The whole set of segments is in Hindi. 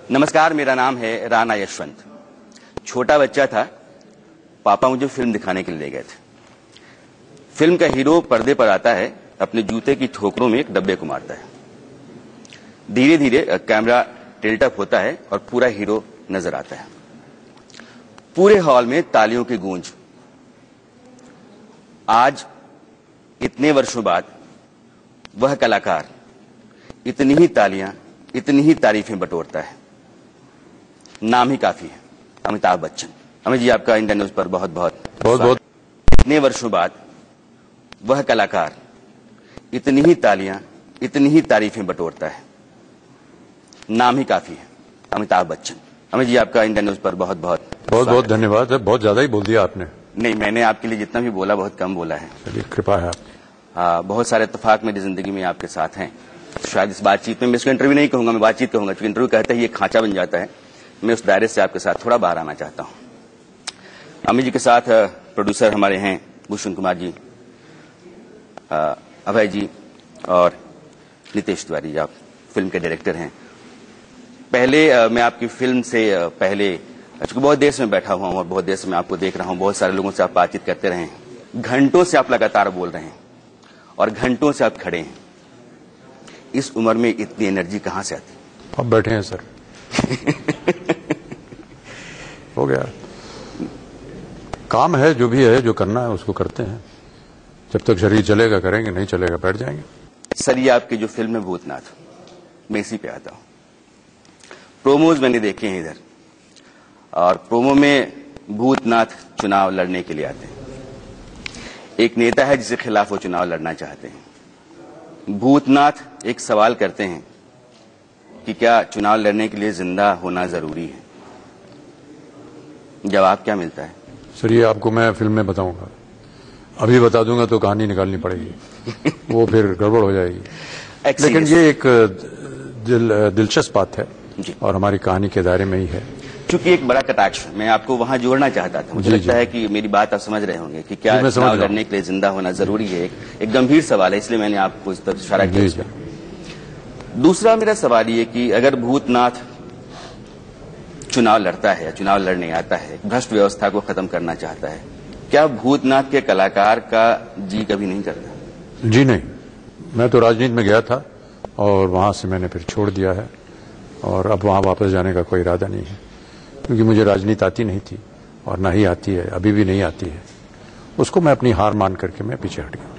नमस्कार, मेरा नाम है राणा यशवंत। छोटा बच्चा था, पापा मुझे फिल्म दिखाने के लिए ले गए थे। फिल्म का हीरो पर्दे पर आता है, अपने जूते की ठोकरों में एक डब्बे को मारता है। धीरे धीरे कैमरा टिल्ट अप होता है और पूरा हीरो नजर आता है। पूरे हॉल में तालियों की गूंज। आज इतने वर्षों बाद वह कलाकार इतनी ही तालियां, इतनी ही तारीफें बटोरता है। नाम ही काफी है, अमिताभ बच्चन। अमित जी, आपका इंडिया न्यूज पर बहुत बहुत इतने वर्षों बाद वह कलाकार इतनी ही तालियां, इतनी ही तारीफें बटोरता है। नाम ही काफी है, अमिताभ बच्चन। अमित जी, आपका इंडिया न्यूज पर बहुत बहुत धन्यवाद। बहुत ज्यादा ही बोल दिया आपने। नहीं, मैंने आपके लिए जितना भी बोला बहुत कम बोला है। चलिए, कृपा है आपकी। बहुत सारे इत्तेफाक मेरी जिंदगी में आपके साथ हैं। शायद इस बातचीत में मैं इसको इंटरव्यू नहीं कहूंगा, मैं बातचीत कहूंगा, क्योंकि इंटरव्यू कहते ही एक खांचा बन जाता है। मैं उस दायरे से आपके साथ थोड़ा बाहर आना चाहता हूं। अमित जी के साथ प्रोड्यूसर हमारे हैं भूषण कुमार जी, अभय जी और नितेश तिवारी जी। आप फिल्म के डायरेक्टर हैं। पहले मैं आपकी फिल्म से पहले, चूंकि बहुत देर से मैं बैठा हुआ हूं और बहुत देर से मैं आपको देख रहा हूं, बहुत सारे लोगों से आप बातचीत करते रहे हैं, घंटों से आप लगातार बोल रहे हैं और घंटों से आप खड़े हैं। इस उम्र में इतनी एनर्जी कहां से आती? आप बैठे हैं सर। हो गया, काम है, जो भी है, जो करना है उसको करते हैं। जब तक शरीर चलेगा करेंगे, नहीं चलेगा बैठ जाएंगे। सर, ये आपकी जो फिल्म है भूतनाथ, मैं इसी पे आता हूं। प्रोमोज मैंने देखे हैं इधर, और प्रोमो में भूतनाथ चुनाव लड़ने के लिए आते हैं। एक नेता है जिसके खिलाफ वो चुनाव लड़ना चाहते हैं। भूतनाथ एक सवाल करते हैं कि क्या चुनाव लड़ने के लिए जिंदा होना जरूरी है? जवाब क्या मिलता है? सर, ये आपको मैं फिल्म में बताऊंगा। अभी बता दूंगा तो कहानी निकालनी पड़ेगी। वो फिर गड़बड़ हो जाएगी। लेकिन ये एक दिलचस्प बात है और हमारी कहानी के दायरे में ही है। चूंकि एक बड़ा कटाक्ष मैं आपको वहां जोड़ना चाहता था। मुझे लगता है कि मेरी बात आप समझ रहे होंगे कि क्या चुनाव लड़ने के लिए जिंदा होना जरूरी है। एक गंभीर सवाल है, इसलिए मैंने आपको इस तरफ इशारा किया। दूसरा मेरा सवाल ये कि अगर भूतनाथ चुनाव लड़ता है या चुनाव लड़ने आता है, भ्रष्ट व्यवस्था को खत्म करना चाहता है, क्या भूतनाथ के कलाकार का जी कभी नहीं करता? जी नहीं, मैं तो राजनीति में गया था और वहां से मैंने फिर छोड़ दिया है और अब वहां वापस जाने का कोई इरादा नहीं है, क्योंकि मुझे राजनीति आती नहीं थी और ना ही आती है, अभी भी नहीं आती है। उसको मैं अपनी हार मान करके मैं पीछे हट गया।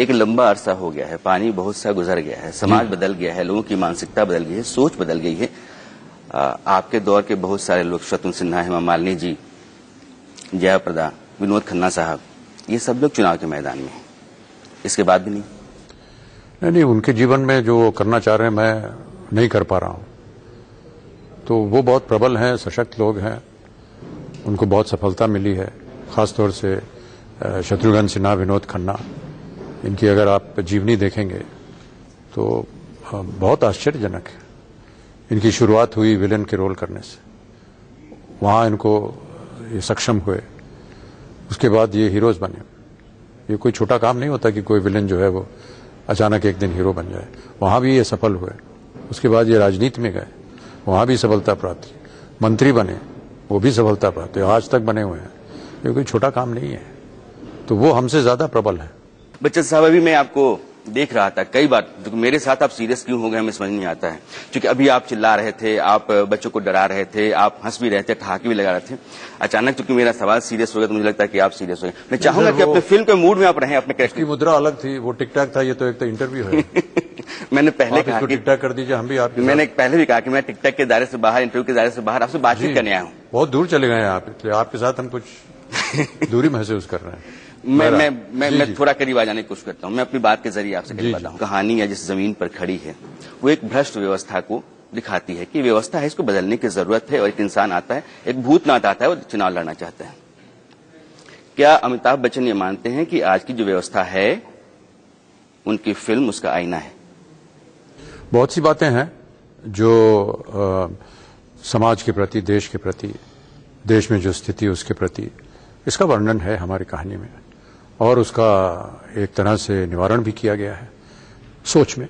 एक लंबा अरसा हो गया है, पानी बहुत सा गुजर गया है, समाज बदल गया है, लोगों की मानसिकता बदल गई है, सोच बदल गई है। आपके दौर के बहुत सारे लोग, शत्रुघ्न सिन्हा, हेमा मालिनी जी, जया प्रदा, विनोद खन्ना साहब, ये सब लोग चुनाव के मैदान में हैं। इसके बाद भी नहीं, उनके जीवन में जो करना चाह रहे हैं मैं नहीं कर पा रहा हूं। तो वो बहुत प्रबल हैं, सशक्त लोग हैं, उनको बहुत सफलता मिली है। खासतौर से शत्रुघ्न सिन्हा, विनोद खन्ना, इनकी अगर आप जीवनी देखेंगे तो बहुत आश्चर्यजनक है। इनकी शुरुआत हुई विलेन के रोल करने से, वहां इनको ये सक्षम हुए, उसके बाद ये हीरोज बने। ये कोई छोटा काम नहीं होता कि कोई विलेन जो है वो अचानक एक दिन हीरो बन जाए। वहां भी ये सफल हुए, उसके बाद ये राजनीति में गए, वहां भी सफलता प्राप्त की, मंत्री बने, वो भी सफलता प्राप्त, आज तक बने हुए हैं। ये कोई छोटा काम नहीं है, तो वो हमसे ज्यादा प्रबल है। बच्चन साहब, अभी मैं आपको देख रहा था कई बार, जो मेरे साथ आप सीरियस क्यों हो गए हमें समझ नहीं आता है। क्योंकि अभी आप चिल्ला रहे थे, आप बच्चों को डरा रहे थे, आप हंस भी रहे थे, ठहाके भी लगा रहे थे। अचानक चूंकि मेरा सवाल सीरियस हो गया तो मुझे लगता है कि आप सीरियस हो गए। मैं चाहूंगा कि अपने फिल्म के मूड में आप रहें, अपने कैरेक्टर की मुद्रा अलग थी, वो टिक टाक था, ये तो एक तो इंटरव्यू है। मैंने पहले कहा कि टिक टाक कर दीजिए, हम भी आपके। मैंने पहले भी कहा कि मैं टिक टाक के दायरे से बाहर, इंटरव्यू के दायरे से बाहर आपसे बातचीत करने आया हूँ। बहुत दूर चले गए आप, इसलिए आपके साथ हम कुछ दूरी महसूस कर रहे हैं। मैं थोड़ा करीब आ जाने की कोशिश करता हूं। मैं अपनी बात के जरिए आपसे कह पाता हूं। कहानी या जिस जमीन पर खड़ी है वो एक भ्रष्ट व्यवस्था को दिखाती है कि व्यवस्था है, इसको बदलने की जरूरत है। और एक इंसान आता है, एक भूतनाथ आता है, वो चुनाव लड़ना चाहता है। क्या अमिताभ बच्चन ये मानते हैं कि आज की जो व्यवस्था है उनकी फिल्म उसका आईना है? बहुत सी बातें हैं जो समाज के प्रति, देश के प्रति, देश में जो स्थिति उसके प्रति, इसका वर्णन है हमारी कहानी में और उसका एक तरह से निवारण भी किया गया है सोच में,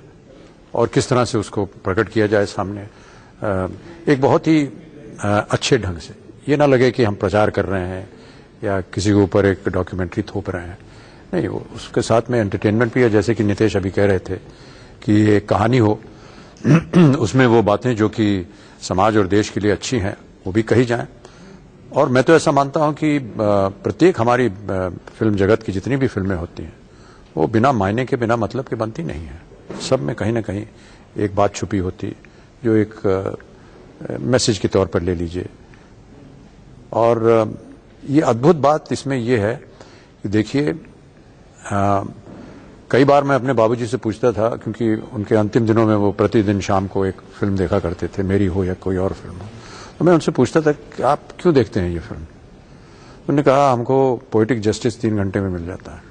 और किस तरह से उसको प्रकट किया जाए सामने। एक बहुत ही अच्छे ढंग से, ये ना लगे कि हम प्रचार कर रहे हैं या किसी के ऊपर एक डॉक्यूमेंट्री थोप रहे हैं। नहीं, उसके साथ में एंटरटेनमेंट भी है, जैसे कि नितेश अभी कह रहे थे कि एक कहानी हो उसमें वो बातें जो कि समाज और देश के लिए अच्छी हैं वो भी कही जाएं। और मैं तो ऐसा मानता हूं कि प्रत्येक हमारी फिल्म जगत की जितनी भी फिल्में होती हैं वो बिना मायने के, बिना मतलब के बनती नहीं है। सब में कहीं ना कहीं एक बात छुपी होती जो एक मैसेज के तौर पर ले लीजिए। और ये अद्भुत बात इसमें ये है कि देखिए, कई बार मैं अपने बाबूजी से पूछता था, क्योंकि उनके अंतिम दिनों में वो प्रतिदिन शाम को एक फिल्म देखा करते थे, मेरी हो या कोई और फिल्म हो, तो मैं उनसे पूछता था कि आप क्यों देखते हैं ये फिल्म। उन्होंने कहा हमको पोएटिक जस्टिस 3 घंटे में मिल जाता है,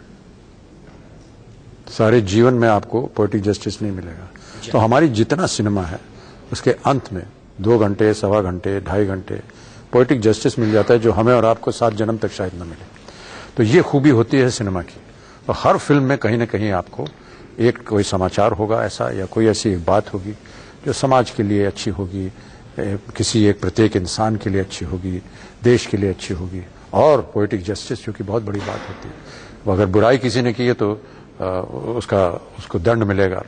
सारे जीवन में आपको पोएटिक जस्टिस नहीं मिलेगा। तो हमारी जितना सिनेमा है उसके अंत में 2 घंटे, 1.25 घंटे, 2.5 घंटे पोएटिक जस्टिस मिल जाता है, जो हमें और आपको 7 जन्म तक शायद न मिले। तो ये खूबी होती है सिनेमा की। और हर फिल्म में कहीं ना कहीं आपको एक कोई समाचार होगा ऐसा, या कोई ऐसी एक बात होगी जो समाज के लिए अच्छी होगी, किसी एक प्रत्येक इंसान के लिए अच्छी होगी, देश के लिए अच्छी होगी। और पोएटिक जस्टिस जो कि बहुत बड़ी बात होती है, अगर बुराई किसी ने की है तो उसको दंड मिलेगा,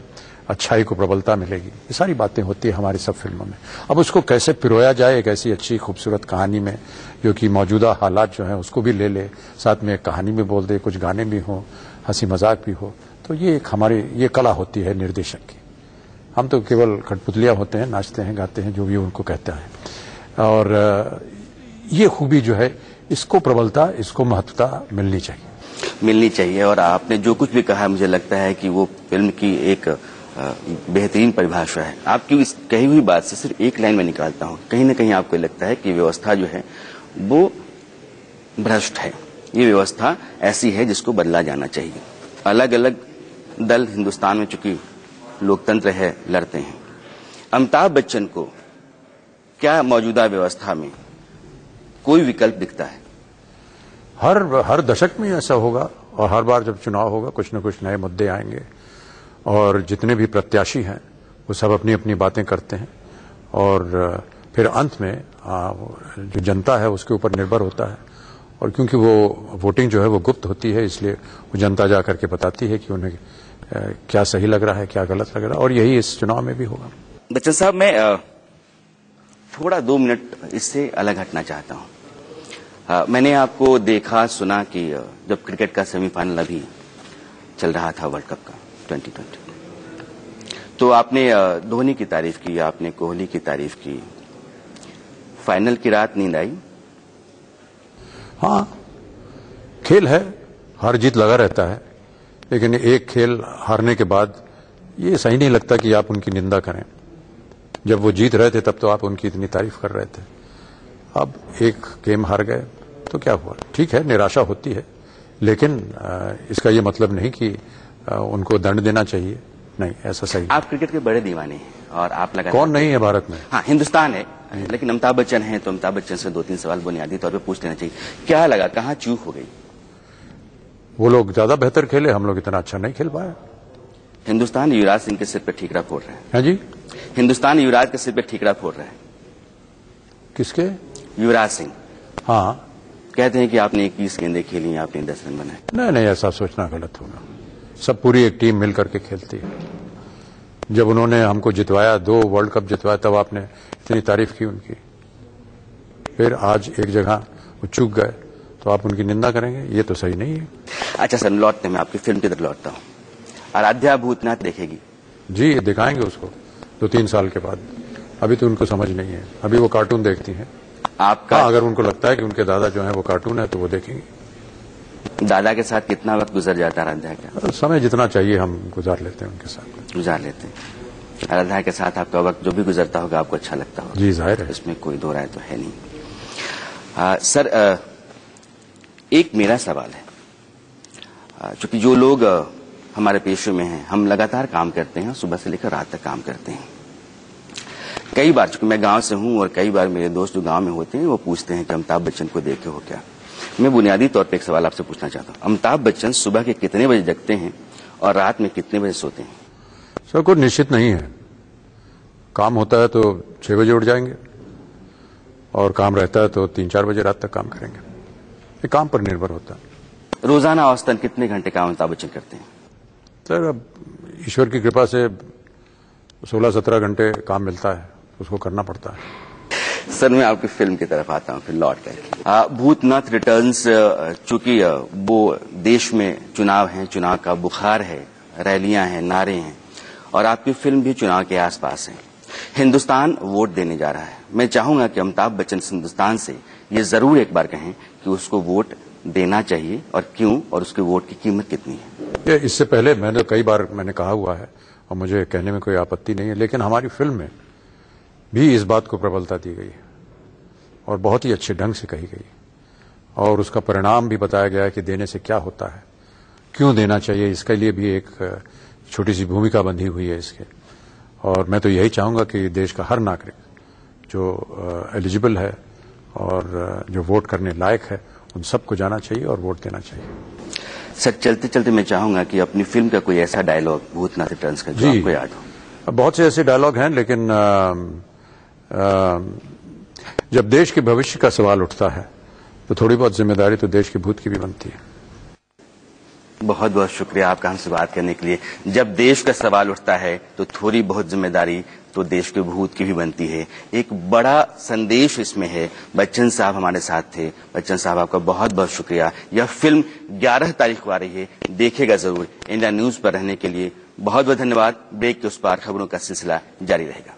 अच्छाई को प्रबलता मिलेगी। ये सारी बातें होती है हमारी सब फिल्मों में। अब उसको कैसे पिरोया जाए एक ऐसी अच्छी खूबसूरत कहानी में, जो कि मौजूदा हालात जो हैं उसको भी ले ले, साथ में एक कहानी भी बोल दे, कुछ गाने भी हों, हंसी मजाक भी हो। तो ये एक हमारी ये कला होती है निर्देशक की। हम तो केवल कठपुतलियां होते हैं, नाचते हैं, गाते हैं, जो भी उनको कहता है। और ये खूबी जो है, इसको प्रबलता, इसको महत्वता मिलनी चाहिए। और आपने जो कुछ भी कहा, मुझे लगता है कि वो फिल्म की एक बेहतरीन परिभाषा है। आपकी इस कही हुई बात से सिर्फ एक लाइन में निकालता हूं, कहीं ना कहीं आपको लगता है कि व्यवस्था जो है वो भ्रष्ट है। ये व्यवस्था ऐसी है जिसको बदला जाना चाहिए। अलग अलग दल हिंदुस्तान में चूंकि लोकतंत्र है, लड़ते हैं। अमिताभ बच्चन को क्या मौजूदा व्यवस्था में कोई विकल्प दिखता है? हर दशक में ऐसा होगा, और हर बार जब चुनाव होगा कुछ न कुछ नए मुद्दे आएंगे, और जितने भी प्रत्याशी हैं वो सब अपनी अपनी बातें करते हैं, और फिर अंत में जो जनता है उसके ऊपर निर्भर होता है। और क्योंकि वो वोटिंग जो है वो गुप्त होती है, इसलिए वो जनता जा करके बताती है कि उन्हें क्या सही लग रहा है, क्या गलत लग रहा है। और यही इस चुनाव में भी होगा। बच्चन साहब, मैं थोड़ा 2 मिनट इससे अलग हटना चाहता हूं। मैंने आपको देखा सुना कि जब क्रिकेट का सेमीफाइनल अभी चल रहा था वर्ल्ड कप का 2020, तो आपने धोनी की तारीफ की, आपने कोहली की तारीफ की। फाइनल की रात नींद आई? हाँ, खेल है, हार जीत लगा रहता है, लेकिन एक खेल हारने के बाद ये सही नहीं लगता कि आप उनकी निंदा करें। जब वो जीत रहे थे तब तो आप उनकी इतनी तारीफ कर रहे थे। अब एक गेम हार गए तो क्या हुआ? ठीक है, निराशा होती है, लेकिन इसका ये मतलब नहीं कि उनको दंड देना चाहिए। नहीं, ऐसा सही। आप क्रिकेट के बड़े दीवाने हैं और आप लगा कौन नहीं है भारत में? हाँ, हिंदुस्तान है, लेकिन अमिताभ बच्चन हैं, तो अमिताभ बच्चन से 2-3 सवाल बुनियादी तौर पे पूछ लेना चाहिए। क्या लगा, कहाँ चूक हो गई? वो लोग ज्यादा बेहतर खेले, हम लोग इतना अच्छा नहीं खेल पाए। हिंदुस्तान युवराज सिंह के सिर पे ठीकरा फोड़ रहे हैं। हाँ जी, हिंदुस्तान युवराज के सिर पे ठीकरा फोड़ रहे हैं। किसके? युवराज सिंह। हाँ, कहते हैं कि आपने 21 गेंदें खेली, आपने 10 रन बनाए। नहीं, ऐसा सोचना गलत होगा। सब पूरी एक टीम मिलकर के खेलती है। जब उन्होंने हमको जितवाया, 2 वर्ल्ड कप जितवाया, तब आपने इतनी तारीफ की उनकी। फिर आज एक जगह वो चूक गए तो आप उनकी निंदा करेंगे? ये तो सही नहीं है। अच्छा सर, लौटते मैं आपकी फिल्म की तरफ लौटता हूँ। आराध्या भूतनाथ देखेगी? जी, दिखाएंगे उसको 2-3 साल के बाद। अभी तो उनको समझ नहीं है, अभी वो कार्टून देखती हैं। आपका अगर उनको लगता है कि उनके दादा जो है वो कार्टून है तो वो देखेंगे। दादा के साथ कितना वक्त गुजर जाता है आराध्या का? समय जितना चाहिए हम गुजार लेते हैं उनके साथ। गुजार लेते हैं। आराध्या के साथ आपका वक्त जो भी गुजरता होगा आपको अच्छा लगता होगा? जी, जाहिर है, इसमें कोई दो राय तो है नहीं। सर, एक मेरा सवाल है। चूंकि जो लोग हमारे पेशे में हैं, हम लगातार काम करते हैं, सुबह से लेकर रात तक काम करते हैं। कई बार, चूंकि मैं गांव से हूं, और कई बार मेरे दोस्त जो गांव में होते हैं वो पूछते हैं कि अमिताभ बच्चन को देखे हो क्या। मैं बुनियादी तौर पे एक सवाल आपसे पूछना चाहता हूं। अमिताभ बच्चन सुबह के कितने बजे जगते हैं और रात में कितने बजे सोते हैं? सर, कोई निश्चित नहीं है। काम होता है तो 6 बजे उठ जाएंगे और काम रहता है तो 3-4 बजे रात तक काम करेंगे। ये काम पर निर्भर होता है। रोजाना औसतन कितने घंटे काम अमिताभ बच्चन करते हैं? सर अब ईश्वर की कृपा से 16-17 घंटे काम मिलता है, उसको करना पड़ता है। सर मैं आपकी फिल्म की तरफ आता हूं फिर लौट करके। भूतनाथ रिटर्न्स, चूंकि वो देश में चुनाव है, चुनाव का बुखार है, रैलियां हैं, नारे हैं और आपकी फिल्म भी चुनाव के आसपास है। हिंदुस्तान वोट देने जा रहा है। मैं चाहूंगा कि अमिताभ बच्चन हिंदुस्तान से ये जरूर एक बार कहें कि उसको वोट देना चाहिए और क्यों, और उसके वोट की कीमत कितनी है। इससे पहले कई बार मैंने कहा हुआ है और मुझे कहने में कोई आपत्ति नहीं है, लेकिन हमारी फिल्म में भी इस बात को प्रबलता दी गई है और बहुत ही अच्छे ढंग से कही गई और उसका परिणाम भी बताया गया है कि देने से क्या होता है, क्यों देना चाहिए, इसके लिए भी एक छोटी सी भूमिका बंधी हुई है इसके। और मैं तो यही चाहूंगा कि देश का हर नागरिक जो एलिजिबल है और जो वोट करने लायक है उन सबको जाना चाहिए और वोट देना चाहिए। सर चलते चलते मैं चाहूंगा कि अपनी फिल्म का कोई ऐसा डायलॉग भूतनाथ रिटर्न्स का जो आपको याद हो। बहुत से ऐसे डायलॉग हैं, लेकिन जब देश के भविष्य का सवाल उठता है तो थोड़ी बहुत जिम्मेदारी तो देश के भूत की भी बनती है। बहुत बहुत शुक्रिया आपका हमसे बात करने के लिए। जब देश का सवाल उठता है तो थोड़ी बहुत जिम्मेदारी तो देश के भूत की भी बनती है। एक बड़ा संदेश इसमें है। बच्चन साहब हमारे साथ थे। बच्चन साहब आपका बहुत बहुत शुक्रिया। यह फिल्म 11 तारीख को आ रही है, देखेगा जरूर। इंडिया न्यूज पर रहने के लिए बहुत बहुत धन्यवाद। ब्रेक के उस पार खबरों का सिलसिला जारी रहेगा।